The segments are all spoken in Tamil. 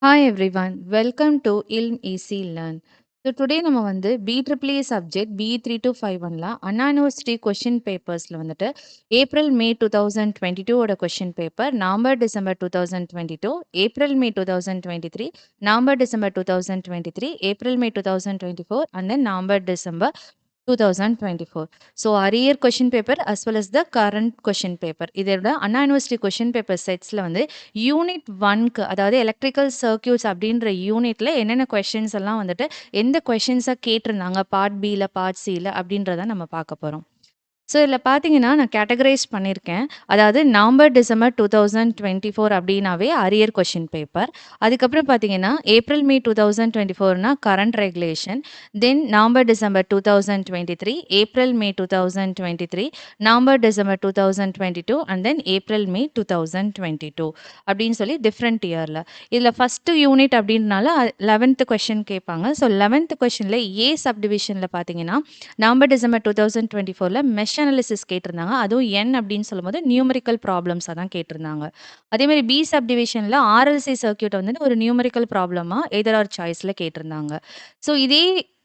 Hi everyone, welcome to Ilm Easy Learn. So today நம்ம வந்து BEEE சப்ஜெக்ட் B3251ல அண்ணா யூனிவர்சிட்டி கொஷின் பேப்பர்ஸ்ல வந்துட்டு ஏப்ரல் மே 2022 ஓட question paper November December 2022 April May 2023 November December 2023 April May 2024 and then November December 2024. So arrear question paper as well as the current question paper இதோட அண்ணா யூனிவர்சிட்டி கொஷின் பேப்பர் செட்ஸ்ல வந்து யூனிட் 1க்கு அதாவது எலக்ட்ரிக்கல் சர்க்யூட்ஸ் அப்படின்ற யூனிட்ல என்னென்ன கொஸ்டின்ஸ் எல்லாம் வந்துட்டு எந்த கொஸ்டின்ஸை கேட்டிருந்தாங்க பார்ட் பியில் பார்ட் சியில் அப்படின்றத நம்ம பார்க்க போகிறோம். ஸோ இதில பார்த்தீங்கன்னா, நான் கேட்டகரைஸ் பண்ணியிருக்கேன். அதாவது நவம்பர், டிசம்பர் 2024 அப்படின்னாவே அரியர் கொஸ்டின் பேப்பர். அதுக்கப்புறம் பார்த்தீங்கன்னா, ஏப்ரல், மே 2024னா current regulation. Then November, December 2023, April, May 2023, November, December 2022 and then April, May 2022 அப்படின்னு சொல்லி டிஃப்ரெண்ட் இயர்ல. இதில ஃபர்ஸ்ட் யூனிட் அப்படின்றனால 11th கொஸ்டின் கேட்பாங்க. ஸோ 11th கொஸ்டின்ல ஏ சப் டிவிஷன்ல பார்த்தீங்கன்னா, நவம்பர், டிசம்பர் 2024ல மெஷ் அனாலிசிஸ் கேட்டிருந்தாங்க. அதுவும் என் அப்படின்னு சொல்லும்போது நியூமெரிக்கல் ப்ராப்ளம்ஸா தான் கேட்டிருந்தாங்க. அதே மாரி பி சப் டிவிஷன்ல ஆர்எல்சி சர்க்யூட்ட வந்துட்டு ஒரு நியூமெரிக்கல் ப்ராப்ளமா எய்தர் ஆர் சாய்ஸ்ல கேட்டிருந்தாங்க. ஸோ இதே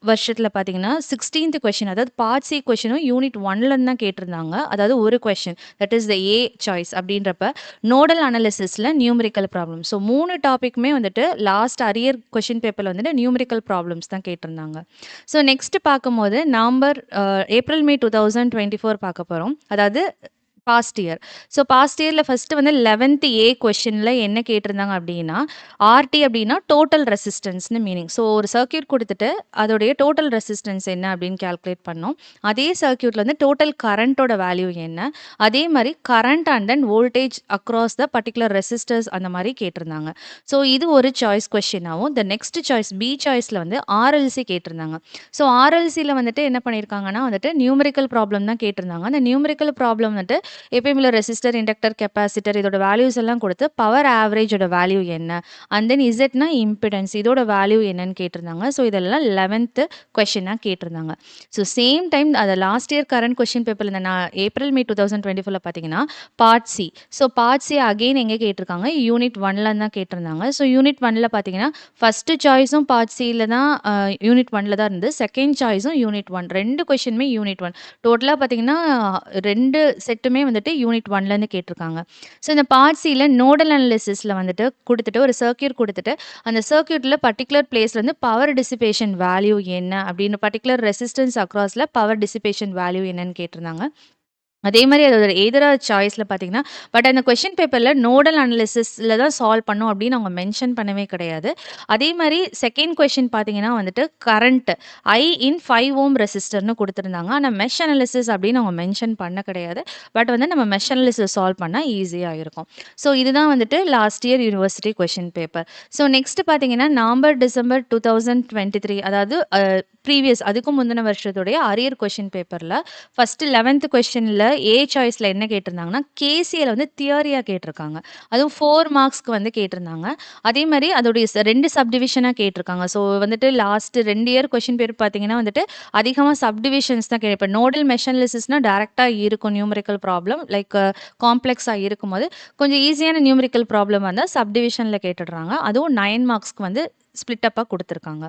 வருஷத்துல பார்த்தீங்கன்னா, 16th கொஸ்டின் அதாவது பார்ட் சி கொஸ்டினும் யூனிட் 1லருந்து தான் கேட்டிருந்தாங்க. அதாவது ஒரு question that is the A choice அப்படின்றப்ப நோடல் அனாலிசிஸ்ல நியூமெரிக்கல் ப்ராப்ளம். ஸோ 3 டாபிக்குமே வந்துட்டு லாஸ்ட் அரியர் கொஸ்டின் பேப்பர்ல வந்துட்டு நியூமெரிக்கல் ப்ராப்ளம்ஸ் தான் கேட்டிருந்தாங்க. ஸோ நெக்ஸ்ட் பார்க்கும்போது நவம்பர் ஏப்ரல், மே 2024 பார்க்க போறோம். அதாவது பாஸ்ட் இயர். ஸோ பாஸ்ட் இயர்ல ஃபர்ஸ்ட்டு வந்து 11th ஏ கொஸ்டின்ல என்ன கேட்டிருந்தாங்க அப்டின்னா, ஆர்டி அப்டின்னா டோட்டல் ரெசிஸ்டன்ஸ்னு மீனிங். ஸோ ஒரு சர்க்யூட் குடுத்துட்டு, அதோடைய டோட்டல் ரெசிஸ்டன்ஸ் என்ன அப்டின்னு கால்குலேட் பண்ணோம். அதே சர்க்யூட்ல வந்து டோட்டல் கரண்ட்டோட வேல்யூ என்ன? அதே மாரி current and then voltage across the particular resistors அந்த மாரி கேட்டிருந்தாங்க. ஸோ இது ஒரு சாய்ஸ் கொஸ்டினாவும், த நெக்ஸ்ட் சாய்ஸ் பி சாய்ஸ்ல வந்து ஆர்எல்சி கேட்டிருந்தாங்க. ஸோ ஆர்எல்சில வந்துட்டு என்ன பண்ணியிருக்காங்கன்னா வந்துட்டு நியூமெரிக்கல் ப்ராப்ளம் தான் கேட்டிருந்தாங்க. அந்த நியூமெரிக்கல் ப்ராப்ளம் வந்துட்டு எப்பயும் போல ரெசிஸ்டர், இண்டக்டர், கெப்பாசிட்டர் இதோட வேல்யூஸ் எல்லாம் குடுத்து பவர் ஆவரேஜோட வேல்யூ என்ன? அண்ட் தென் இசட்னா இம்பிடன்ஸ் இதோட வேல்யூ என்னன்னு கேட்டிருந்தாங்க. ஸோ இதெல்லாம் 11th கொஸ்டினா கேட்டிருந்தாங்க. ஸோ சேம் டைம் அத லாஸ்ட் இயர் கரண்ட் கொஸ்டின் பேப்பர்ல இந்த ஏப்ரல், மே 2024ல பார்த்தீங்கன்னா, part C. So part see again எங்க கேட்டிருக்காங்க? யூனிட் 1ல தான் கேட்டிருந்தாங்க. ஸோ யூனிட் 1ல பார்த்தீங்கன்னா, ஃபர்ஸ்ட் சாய்ஸும் பார்ட் சில தான் யூனிட் 1ல தான் இருந்தது. செகண்ட் சாய்ஸும் யூனிட் 1 2 கொஸ்டினுமே யூனிட் 1 டோட்டலா பார்த்தீங்கன்னா, 2 செட்டுமே வந்துட்டு யூனிட் 1லேருந்து கேட்டிருக்காங்க. ஸோ இந்த பார்ட் சில நோடல் அனாலிசிஸ்ல வந்துட்டு குடுத்துட்டு ஒரு சர்க்யூட் குடுத்துட்டு, அந்த சர்க்யூட்ல பர்ட்டிகுலர் பிளேஸ்ல வந்து பவர் டிசிபேஷன் வேல்யூ என்ன? அப்படின்னு பர்ட்டிகுலர் ரெசிஸ்டன்ஸ் அக்ராஸ்ல பவர் டிசிபேஷன் வேல்யூ என்னன்னு கேட்டிருந்தாங்க. அதே மாரி அதோட எய்தர் ஆர் சாய்ஸ்ல பார்த்தீங்கன்னா, பட் அந்த கொஸ்டின் பேப்பர்ல நோடல் அனாலிசிஸ்ல தான் சால்வ் பண்ணணும் அப்படின்னு அவங்க மென்ஷன் பண்ணவே கிடையாது. அதே மாரி செகண்ட் கொஸ்டின் பார்த்தீங்கன்னா வந்துட்டு கரண்ட் ஐ இன் 5 ஓம் ரெசிஸ்டர்ன்னு குடுத்திருந்தாங்க. ஆனா மெஷ் அனாலிசிஸ் அப்படின்னு அவங்க மென்ஷன் பண்ண கிடையாது. பட் வந்து நம்ம மெஷ் அனாலிசிஸ் சால்வ் பண்ணா ஈஸியா இருக்கும். ஸோ இதுதான் வந்துட்டு last year university question paper. So next பார்த்தீங்கன்னா, நவம்பர், டிசம்பர் 2023 அதாவது ப்ரீவியஸ் அதுக்கும் முந்தின வருஷத்துடைய அரியர் கொஸ்டின் பேப்பர்ல ஃபர்ஸ்ட் 11th கொஸ்டின்ல ஏ சாய்ஸ்ல என்ன கேட்டிருந்தாங்கன்னா, கேசிஎல் வந்து தியரியா கேட்டிருக்காங்க. அதுவும் 4 மார்க்ஸ்க்கு வந்து கேட்டிருந்தாங்க. அதே மாரி அதோடைய 2 சப் டிவிஷனா கேட்டிருக்காங்க. ஸோ வந்துட்டு லாஸ்ட் 2 இயர் கொஸ்டின் பேப்பர் பார்த்தீங்கன்னா வந்துட்டு, அதிகமா சப் டிவிஷன்ஸ் தான் இப்ப நோடல் மெஷ் அனாலிசிஸ்னா டைரக்ட்டா இருக்கும் நியூமெரிக்கல் ப்ராப்ளம் லைக் காம்ப்ளெக்ஸா இருக்கும்போது, கொஞ்சம் ஈஸியான நியூமெரிக்கல் ப்ராப்ளம் வந்தா சப் டிவிஷன்ல கேட்டுடுறாங்க. அதுவும் 9 மார்க்ஸ்க்கு வந்து ஸ்ப்ளிட் அப்பா குடுத்துருக்காங்க.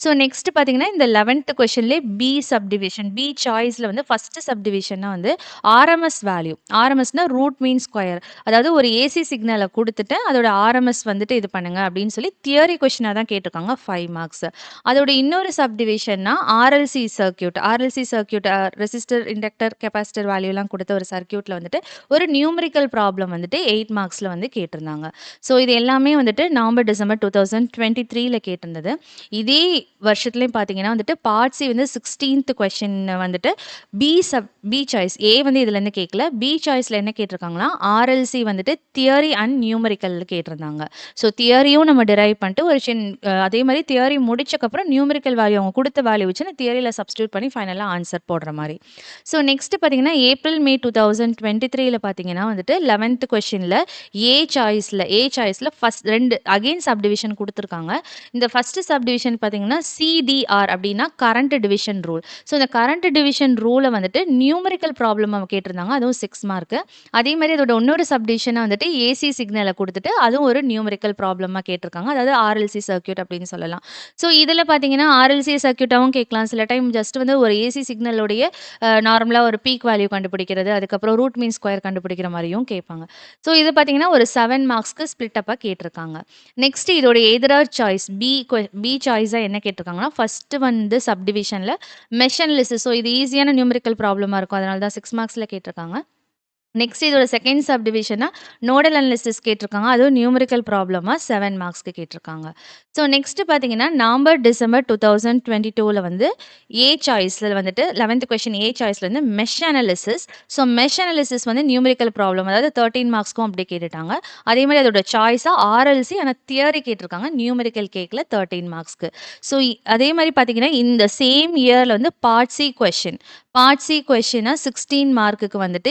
ஸோ நெக்ஸ்ட் பார்த்தீங்கன்னா, இந்த 11th கொஸ்டின்லயே பி சப் டிவிஷன் பி சாய்ஸ்ல வந்து ஃபர்ஸ்ட் சப் டிவிஷன்னா வந்து ஆர்எம்எஸ் வேல்யூ. ஆர்எம்எஸ்னா ரூட் மீன் ஸ்கொயர். அதாவது ஒரு ஏசி சிக்னல குடுத்துட்டு, அதோட ஆர்எம்எஸ் வந்துட்டு இது பண்ணுங்க அப்படின்னு சொல்லி தியரி கொஸ்டினா தான் கேட்டிருக்காங்க 5 மார்க்ஸ். அதோட இன்னொரு சப் டிவிஷன்னா RLC circuit. RLC circuit resistor, inductor, capacitor வேல்யூலாம் குடுத்த ஒரு சர்க்யூட்ல வந்துட்டு ஒரு நியூமெரிக்கல் ப்ராப்ளம் வந்துட்டு 8 மார்க்ஸ்ல வந்து கேட்டிருந்தாங்க. ஸோ இது எல்லாமே வந்துட்டு நவம்பர், டிசம்பர் 2023ல கேட்டிருந்தது. இதே வருஷத்துலயும் பார்த்தீங்கன்னா வந்துட்டு பார்ட் சி வந்து 16th கொஸ்டின் வந்துட்டு பி சாய்ஸ் ஏ வந்து இதுலேருந்து கேட்கல. பி சாய்ஸ்ல என்ன கேட்டிருக்காங்கன்னா, ஆர்எல்சி வந்துட்டு தியரி அண்ட் நியூமெரிக்கல் கேட்டிருந்தாங்க. ஸோ தியரியும் நம்ம டிரைவ் பண்ணிட்டு ஒரு அதே மாரி தியரி முடிச்சக்கப்புறம் நியூமெரிக்கல் வேல்யூ அவங்க குடுத்த வேல்யூ வச்சு நான் தியரியில சப்ஸ்டிட்யூட் பண்ணி ஃபைனலா ஆன்சர் போடுற மாரி. ஸோ நெக்ஸ்ட் பார்த்தீங்கன்னா, ஏப்ரல், மே 2023ல பார்த்தீங்கன்னா வந்துட்டு 11th கொஸ்டின்ல ஏ சாய்ஸ்ல ஃபர்ஸ்ட் 2 அகைன் சப் டிவிஷன் குடுத்துருக்காங்க. இந்த ஃபர்ஸ்ட் சப்டிவிஷன் பார்த்தீங்கன்னா, சிடிஆர் அப்டின்னா கரண்ட் டிவிஷன் ரூல். ஸோ இந்த கரண்ட் டிவிஷன் ரூல வந்துட்டு நியூமெரிக்கல் ப்ராப்ளம் கேட்டிருந்தாங்க. அதுவும் 6 மார்க்கு. அதே மாரி அதோட இன்னொரு சப்டிவிஷனா வந்துட்டு ஏசி சிக்னல குடுத்துட்டு, அதுவும் ஒரு நியூமெரிக்கல் ப்ராப்ளமா கேட்டிருக்காங்க. அதாவது ஆர்எல்சி சர்க்யூட் அப்டின்னு சொல்லலாம். ஸோ இதில பார்த்தீங்கன்னா, ஆர்எல்சி சர்க்யூட்டாவும் கேட்கலாம். சில டைம் ஜஸ்ட் வந்து ஒரு ஏசி சிக்னலோடைய நார்மலா ஒரு பீக் வேல்யூ கண்டுபிடிக்கிறது, அதுக்கப்புறம் ரூட் மீன் ஸ்கொயர் கண்டுபிடிக்கிற மாரியும் கேட்பாங்க. ஸோ இது பார்த்தீங்கன்னா, ஒரு 7 மார்க்ஸ்க்கு ஸ்ப்ளிட் அப்பா கேட்டிருக்காங்க. நெக்ஸ்ட் இதோட எய்தர் சாய்ஸ் பி சாய்ஸா என்ன கேட்டிருக்காங்கன்னா, ஃபர்ஸ்ட் வந்து சப்டிவிஷன்ல மெஷ் அனாலிசிஸ். ஸோ இது ஈஸியான நியூமெரிக்கல் ப்ராப்ளமா இருக்கும். அதனால தான் 6 மார்க்ஸ்ல கேட்டிருக்காங்க. நெக்ஸ்ட் இதோட செகண்ட் சப்டிவிஷனா நோடல் அனாலிசிஸ் கேட்டிருக்காங்க. அதுவும் நியூமெரிக்கல் ப்ராப்ளமா 7 மார்க்ஸ்க்கு கேட்டிருக்காங்க. ஸோ நெக்ஸ்ட் பார்த்தீங்கன்னா, நவம்பர், டிசம்பர் 2022ல வந்து சாய்ஸ்ல வந்துட்டு 11த் கொஸ்டின் சாய்ஸ்ல வந்து mesh analysis. So mesh analysis வந்து நியூமெரிக்கல் ப்ராப்ளம். அதாவது 13 மார்க்ஸ்க்கும் அப்படி கேட்டுட்டாங்க. அதே மாரி அதோட சாய்ஸா ஆர்எல்சி ஆனா தியரி கேட்டிருக்காங்க. நியூமெரிக்கல் கேட்கல 13 மார்க்ஸ்க்கு. ஸோ அதே மாரி பார்த்தீங்கன்னா, இந்த சேம் இயர்ல வந்து பார்ட் சி கொஸ்டினா 16 மார்க்குக்கு வந்துட்டு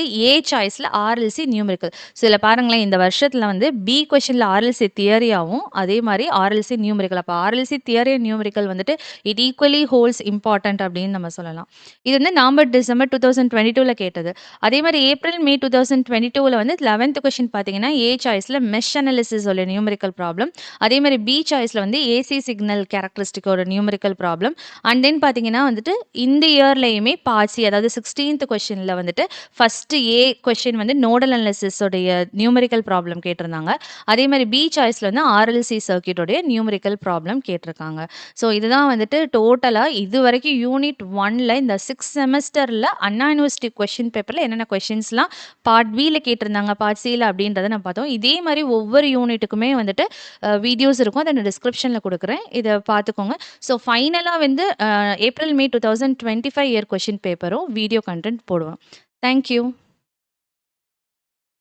சாய்ஸ்ல ஆர்எல்சி நியூமெரிக்கல். ஸோ இதில பாருங்களேன், இந்த வருஷத்துல வந்து பி கொஸ்டின்ல ஆர்எல்சி தியரியாவும், அதே மாரி ஆர்எல்சி நியூமெரிக்கல். அப்ப ஆர்எல்சி தியரி அண்ட் நியூமெரிக்கல் வந்துட்டு இட் ஈக்குவலி ஹோல்ட்ஸ் இம்பார்ட்டன்ட் அப்படின்னு நம்ம சொல்லலாம். இது வந்து நவம்பர், டிசம்பர் 2022ல கேட்டது. அதே மாரி ஏப்ரல், மே 2022ல வந்து 11த் கொஸ்டின் பார்த்தீங்கன்னா, சாய்ஸ்ல மெஷ் அனாலிசிஸ் உள்ள நியூமெரிக்கல் ப்ராப்ளம். அதே மாரி பி சாய்ஸ்ல வந்து ஏசி சிக்னல் கேரக்டரிஸ்டிக்கோட நியூமெரிக்கல் ப்ராப்ளம். அண்ட் தென் பார்த்தீங்கன்னா வந்துட்டு, இந்த இயர்லயுமே பார்ட் சி அதாவது 16த் கொஸ்டின்ல வந்துட்டு ஃபர்ஸ்ட் கொஸ்டின் வந்து நோடல் அனாலிசிஸ் உடைய நியூமெரிக்கல் ப்ராப்ளம் கேட்டிருந்தாங்க. அதே மாரி பி சாய்ஸ்ல வந்து ஆர்எல்சி சர்க்யூட் உடைய நியூமெரிக்கல் ப்ராப்ளம் கேட்டிருக்காங்க. ஸோ இதுதான் வந்துட்டு டோட்டலா இதுவரைக்கும் யூனிட் 1ல இந்த 6 செமஸ்டர்ல அண்ணா யூனிவர்சிட்டி கொஸ்டின் பேப்பர்ல என்னென்ன கொஸ்டின்ஸ்லாம் பார்ட் பில கேட்டிருந்தாங்க, பார்ட் சில அப்படின்றத நம்ம பார்த்தோம். இதே மாரி ஒவ்வொரு யூனிட்டுக்குமே வந்துட்டு வீடியோஸ் இருக்கும். அத நான் டிஸ்கிரிப்ஷன்ல குடுக்குறேன். இத பார்த்துக்கோங்க. ஸோ ஃபைனலா வந்து ஏப்ரல், மே 2025 இயர் கொஸ்டின் பேப்பரும் வீடியோ கன்டென்ட் போடுவேன். Thank you.